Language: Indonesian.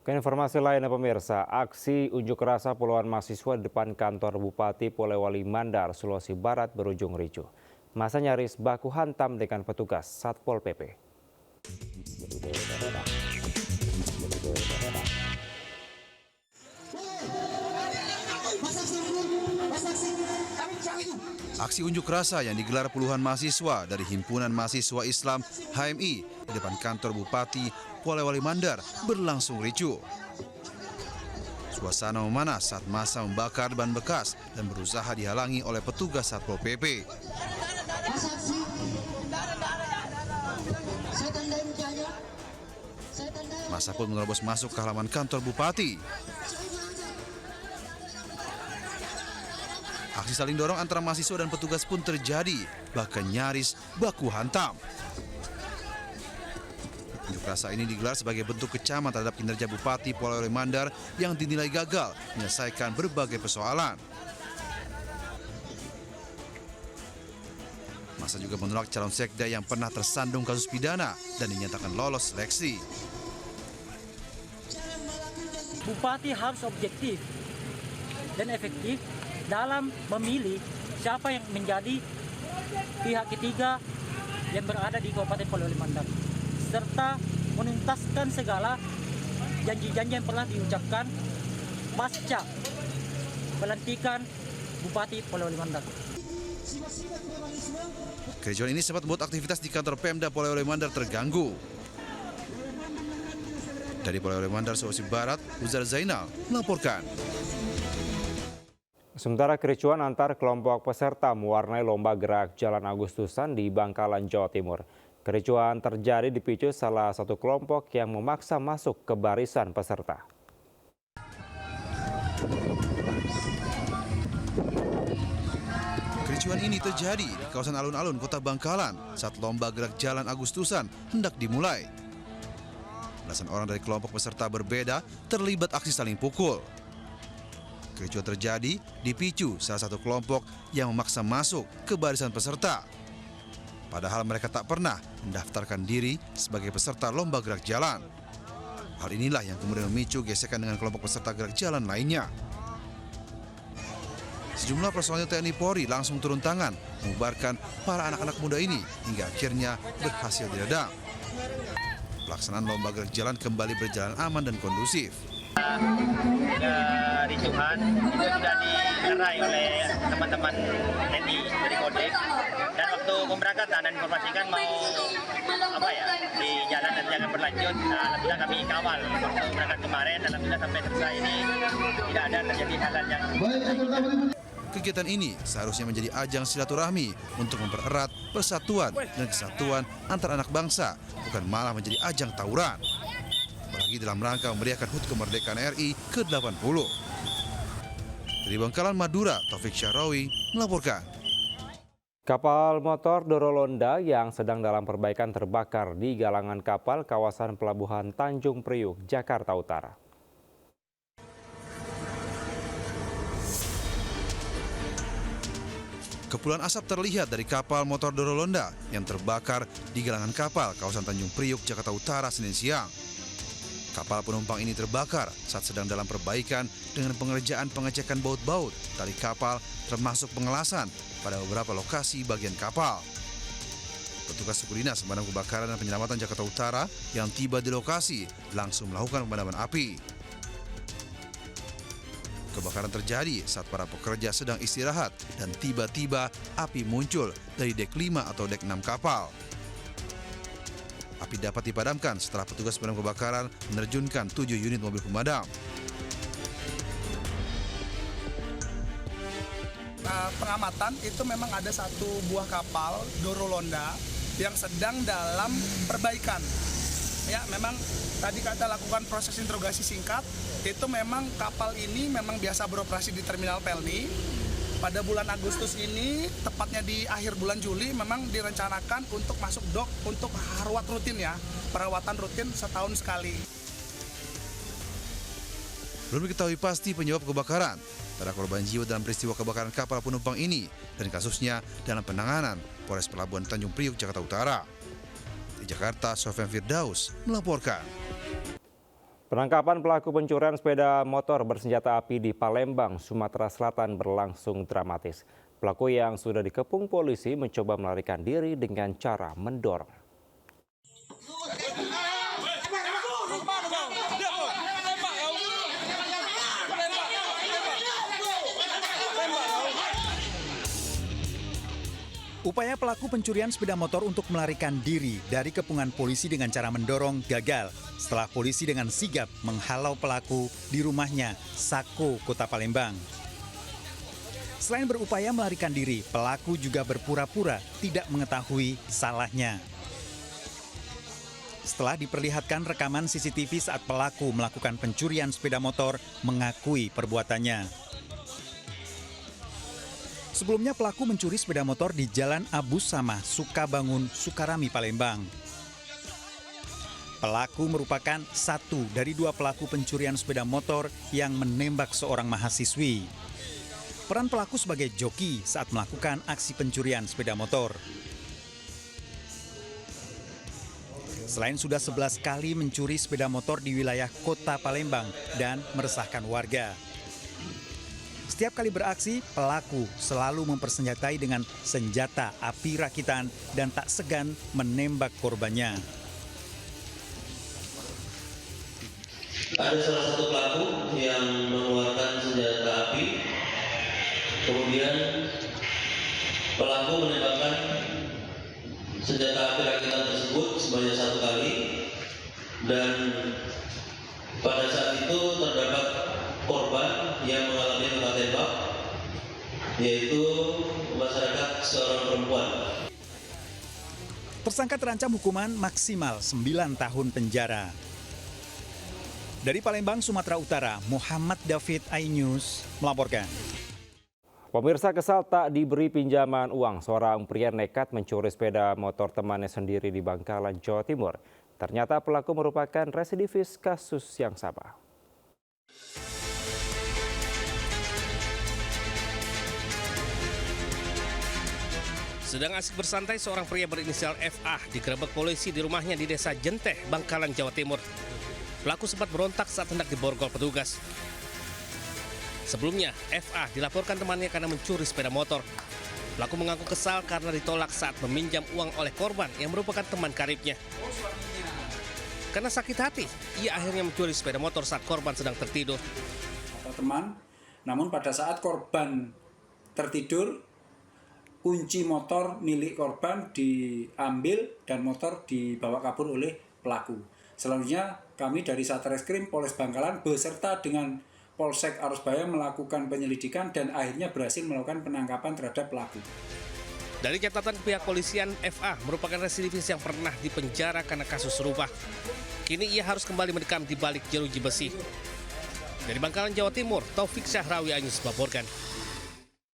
Ke informasi lainnya pemirsa, aksi unjuk rasa puluhan mahasiswa di depan kantor Bupati Polewali Mandar, Sulawesi Barat berujung ricuh. Masa nyaris baku hantam dengan petugas Satpol PP. Aksi unjuk rasa yang digelar puluhan mahasiswa dari Himpunan Mahasiswa Islam HMI di depan kantor Bupati Polewali Mandar berlangsung ricuh. Suasana memanas saat massa membakar ban bekas dan berusaha dihalangi oleh petugas Satpol PP. Massa pun menerobos masuk ke halaman kantor Bupati. Aksi saling dorong antara mahasiswa dan petugas pun terjadi, bahkan nyaris baku hantam. Unjuk rasa ini digelar sebagai bentuk kecaman terhadap kinerja Bupati Polewali Mandar yang dinilai gagal menyelesaikan berbagai persoalan. Massa juga menolak calon sekda yang pernah tersandung kasus pidana dan dinyatakan lolos seleksi. Bupati harus objektif dan efektif dalam memilih siapa yang menjadi pihak ketiga yang berada di Kabupaten Polewali Mandar, serta menuntaskan segala janji-janji yang pernah diucapkan pasca pelantikan Bupati Polewali Mandar. Kericuhan ini sempat membuat aktivitas di kantor Pemda Polewali Mandar terganggu. Dari Polewali Mandar, Sulawesi Barat, Uzar Zainal melaporkan. Sementara kericuhan antar kelompok peserta mewarnai lomba gerak Jalan Agustusan di Bangkalan, Jawa Timur. Kericuhan terjadi dipicu salah satu kelompok yang memaksa masuk ke barisan peserta. Kericuhan ini terjadi di kawasan alun-alun Kota Bangkalan saat lomba gerak Jalan Agustusan hendak dimulai. Belasan orang dari kelompok peserta berbeda terlibat aksi saling pukul. Kericuhan terjadi dipicu salah satu kelompok yang memaksa masuk ke barisan peserta. Padahal mereka tak pernah mendaftarkan diri sebagai peserta lomba gerak jalan. Hal inilah yang kemudian memicu gesekan dengan kelompok peserta gerak jalan lainnya. Sejumlah personel TNI Polri langsung turun tangan mengubarkan para anak-anak muda ini hingga akhirnya berhasil diredam. Pelaksanaan lomba gerak jalan kembali berjalan aman dan kondusif. Kericuhan itu sudah dilerai oleh teman-teman TNI dari Kodim, dan waktu pemberangkatan dan informasikan mau di jalan dan jangan berlanjut. Alhamdulillah kami kawal waktu berangkat kemarin, alhamdulillah sampai selesai ini tidak ada terjadi hal-hal yang Kegiatan ini seharusnya menjadi ajang silaturahmi untuk mempererat persatuan dan kesatuan antar anak bangsa, bukan malah menjadi ajang tawuran. Apalagi dalam rangka memeriahkan HUT kemerdekaan RI ke-80. Dari Bangkalan, Madura, Taufik Syahrawi melaporkan. Kapal motor Dorolonda yang sedang dalam perbaikan terbakar di galangan kapal kawasan Pelabuhan Tanjung Priuk, Jakarta Utara. Kepulan asap terlihat dari kapal motor Dorolonda yang terbakar di galangan kapal kawasan Tanjung Priuk, Jakarta Utara, Senin siang. Kapal penumpang ini terbakar saat sedang dalam perbaikan dengan pengerjaan pengecekan baut-baut tali kapal termasuk pengelasan pada beberapa lokasi bagian kapal. Petugas suku dinas pemadam kebakaran dan penyelamatan Jakarta Utara yang tiba di lokasi langsung melakukan pemadaman api. Kebakaran terjadi saat para pekerja sedang istirahat dan tiba-tiba api muncul dari dek 5 atau dek 6 kapal. Api dapat dipadamkan setelah petugas pemadam kebakaran menerjunkan 7 unit mobil pemadam. Pengamatan itu memang ada satu buah kapal Dorolonda yang sedang dalam perbaikan. Ya, memang tadi kita lakukan proses interogasi singkat. Itu memang kapal ini memang biasa beroperasi di Terminal Pelni. Pada bulan Agustus ini, tepatnya di akhir bulan Juli, memang direncanakan untuk masuk dok untuk haruat rutin ya, perawatan rutin setahun sekali. Belum diketahui pasti penyebab kebakaran. Tak ada korban jiwa dalam peristiwa kebakaran kapal penumpang ini dan kasusnya dalam penanganan Polres Pelabuhan Tanjung Priuk, Jakarta Utara. Di Jakarta, Sofyan Firdaus melaporkan. Penangkapan pelaku pencurian sepeda motor bersenjata api di Palembang, Sumatera Selatan berlangsung dramatis. Pelaku yang sudah dikepung polisi mencoba melarikan diri dengan cara mendorong. Upaya pelaku pencurian sepeda motor untuk melarikan diri dari kepungan polisi dengan cara mendorong gagal setelah polisi dengan sigap menghalau pelaku di rumahnya, Sako, Kota Palembang. Selain berupaya melarikan diri, pelaku juga berpura-pura tidak mengetahui salahnya. Setelah diperlihatkan rekaman CCTV saat pelaku melakukan pencurian sepeda motor, mengakui perbuatannya. Sebelumnya pelaku mencuri sepeda motor di Jalan Abu Samah, Sukabangun, Sukarami, Palembang. Pelaku merupakan satu dari dua pelaku pencurian sepeda motor yang menembak seorang mahasiswi. Peran pelaku sebagai joki saat melakukan aksi pencurian sepeda motor. Selain sudah 11 kali mencuri sepeda motor di wilayah Kota Palembang dan meresahkan warga. Setiap kali beraksi, pelaku selalu mempersenjatai dengan senjata api rakitan dan tak segan menembak korbannya. Ada salah satu pelaku yang mengeluarkan senjata api, kemudian pelaku menembakkan senjata api rakitan tersebut sebanyak 1 kali, dan pada saat itu terdapat korban yang mengalami luka tembak, yaitu masyarakat seorang perempuan. Tersangka terancam hukuman maksimal 9 tahun penjara. Dari Palembang, Sumatera Utara, Muhammad David, iNews melaporkan. Pemirsa, kesal tak diberi pinjaman uang, seorang pria nekat mencuri sepeda motor temannya sendiri di Bangkalan, Jawa Timur. Ternyata pelaku merupakan residivis kasus yang sama. Sedang asik bersantai, seorang pria berinisial FA digerebek polisi di rumahnya di Desa Jenteh, Bangkalan, Jawa Timur. Pelaku sempat berontak saat hendak diborgol petugas. Sebelumnya, FA dilaporkan temannya karena mencuri sepeda motor. Pelaku mengaku kesal karena ditolak saat meminjam uang oleh korban yang merupakan teman karibnya. Karena sakit hati, ia akhirnya mencuri sepeda motor saat korban sedang tertidur. Teman, namun pada saat korban tertidur, kunci motor milik korban diambil dan motor dibawa kabur oleh pelaku. Selanjutnya kami dari Satreskrim Polres Bangkalan beserta dengan Polsek Arusbaya melakukan penyelidikan dan akhirnya berhasil melakukan penangkapan terhadap pelaku. Dari catatan pihak polisian, FA merupakan residivis yang pernah dipenjara karena kasus serupa. Kini ia harus kembali mendekam di balik jeruji besi. Dari Bangkalan, Jawa Timur, Taufik Syahrawi, iNews melaporkan.